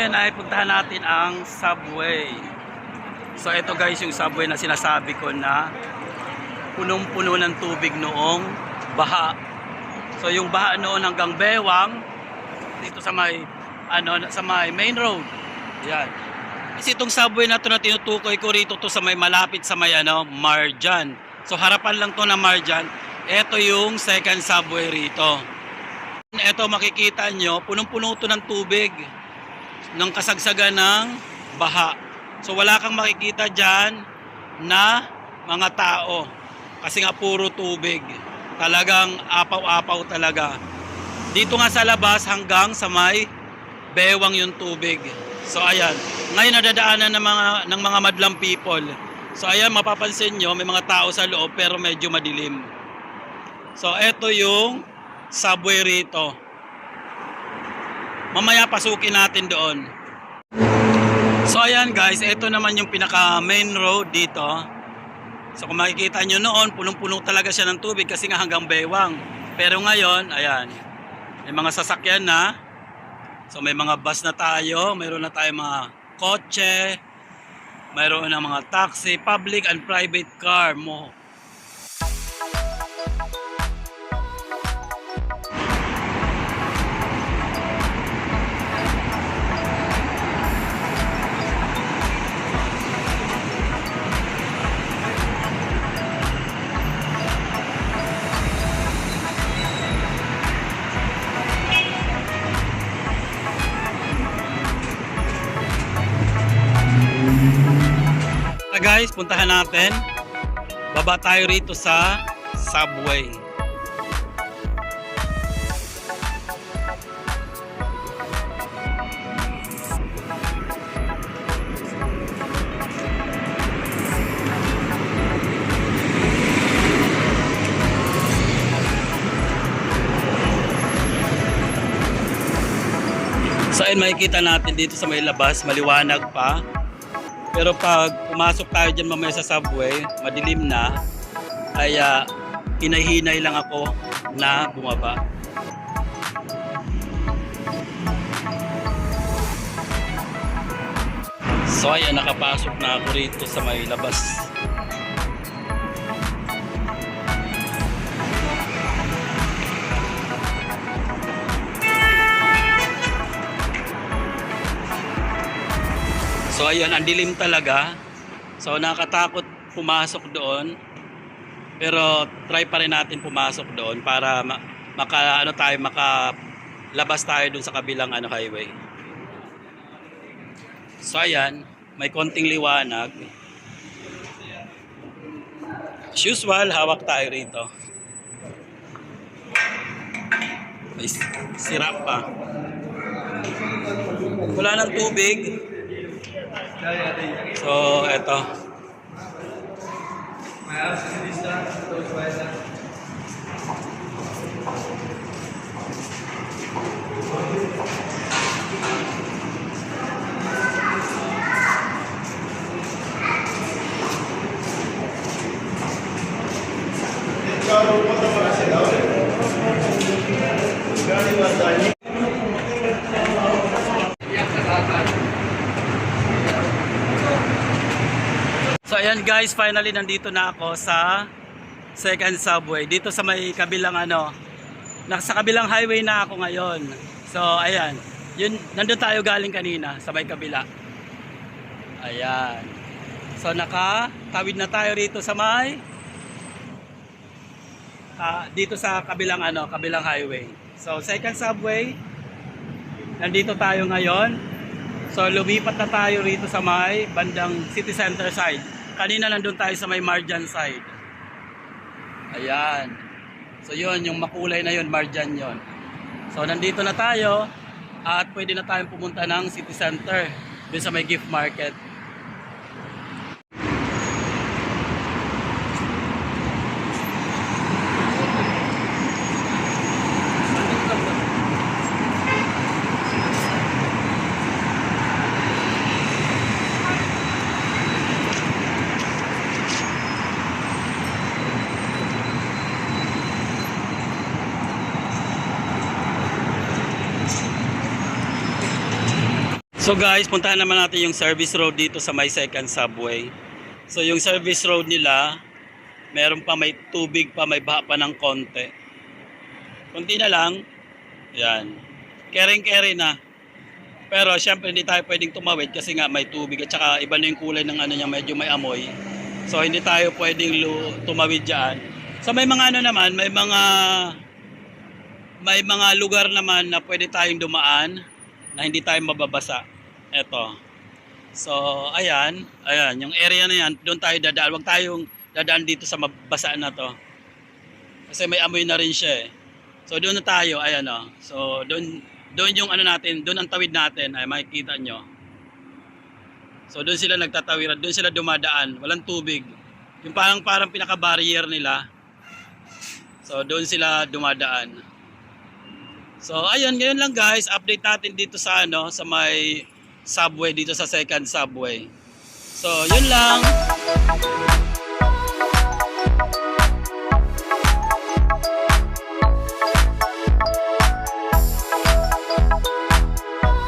ngayon ay puntahan natin ang Subway. So ito guys yung Subway na sinasabi ko na punong-puno ng tubig noong baha. So yung baha noon hanggang Bewang dito sa may main road. Yan. Kasi itong Subway na to na tinutukoy ko rito to sa may malapit sa may Marjan. So harapan lang to na Marjan. Ito yung second Subway rito. Ito makikita nyo, punong-puno to ng tubig ng kasagsagan ng baha. So wala kang makikita dyan na mga tao kasi nga puro tubig. Talagang apaw-apaw talaga. Dito nga sa labas hanggang sa may Bewang yung tubig. So ayan, ngayon nadadaanan ng mga madlang people. So ayan, mapapansin nyo may mga tao sa loob pero medyo madilim. So eto yung Subway rito. Mamaya pasukin natin doon. So ayan guys, ito naman yung pinaka main road dito. So kung makikita nyo noon, punong-puno talaga siya ng tubig kasi nga hanggang Bewang. Pero ngayon, ayan, may mga sasakyan na. So may mga bus na tayo, mayroon na tayong mga kotse, mayroon na mga taxi, public and private car mo. Guys, puntahan natin. Baba tayo rito sa Subway. So ayun, makikita natin dito sa may labas, maliwanag pa. Pero pag pumasok tayo dyan mamaya sa Subway, madilim na, ay hinahinay lang ako na bumaba. So ayan, nakapasok na ako rito sa may labas. So ayun, ang dilim talaga. So nakakatakot pumasok doon. Pero try pa rin natin pumasok doon para makalabas tayo doon sa kabilang highway. So ayan, may konting liwanag. As usual, hawak tayo rito. May sira pa. Wala ng tubig. So, eto. So ayan guys, finally nandito na ako sa second Subway. Dito sa may kabilang nasa kabilang highway na ako ngayon. So ayan, nandun tayo galing kanina sa may kabila. Ayan. So nakatawid na tayo rito sa may dito sa kabilang kabilang highway. So second Subway. Nandito tayo ngayon. So lumipat na tayo rito sa may bandang city center side. Kanina nandun tayo sa may Marjan side. Ayan. So yun, yung makulay na yun, Marjan yun. So nandito na tayo at pwede na tayong pumunta ng city center dun sa may gift market. So guys, puntahan naman natin yung service road dito sa may second subway. So yung service road nila, meron pa may tubig pa, may baha pa ng konti. Kunti na lang. Yan. Kering-kering na. Pero syempre hindi tayo pwedeng tumawid kasi nga may tubig at saka iba na yung kulay ng ano niya, medyo may amoy. So hindi tayo pwedeng tumawid diyan. So may mga ano naman, may mga lugar naman na pwede tayong dumaan na hindi tayo mababasa. Eto. So ayan, yung area na yan, doon tayo dadaan. Huwag tayong dadaan dito sa mabasa na to. Kasi may amoy na rin siya eh. So doon na tayo, ayan o. So doon yung ano natin, doon ang tawid natin, ay makikita nyo. So doon sila nagtatawiran, doon sila dumadaan, walang tubig. Yung parang pinaka-barrier nila. So doon sila dumadaan. So ayun, ngayon lang guys, update natin dito sa sa may subway dito sa second subway. So yun lang.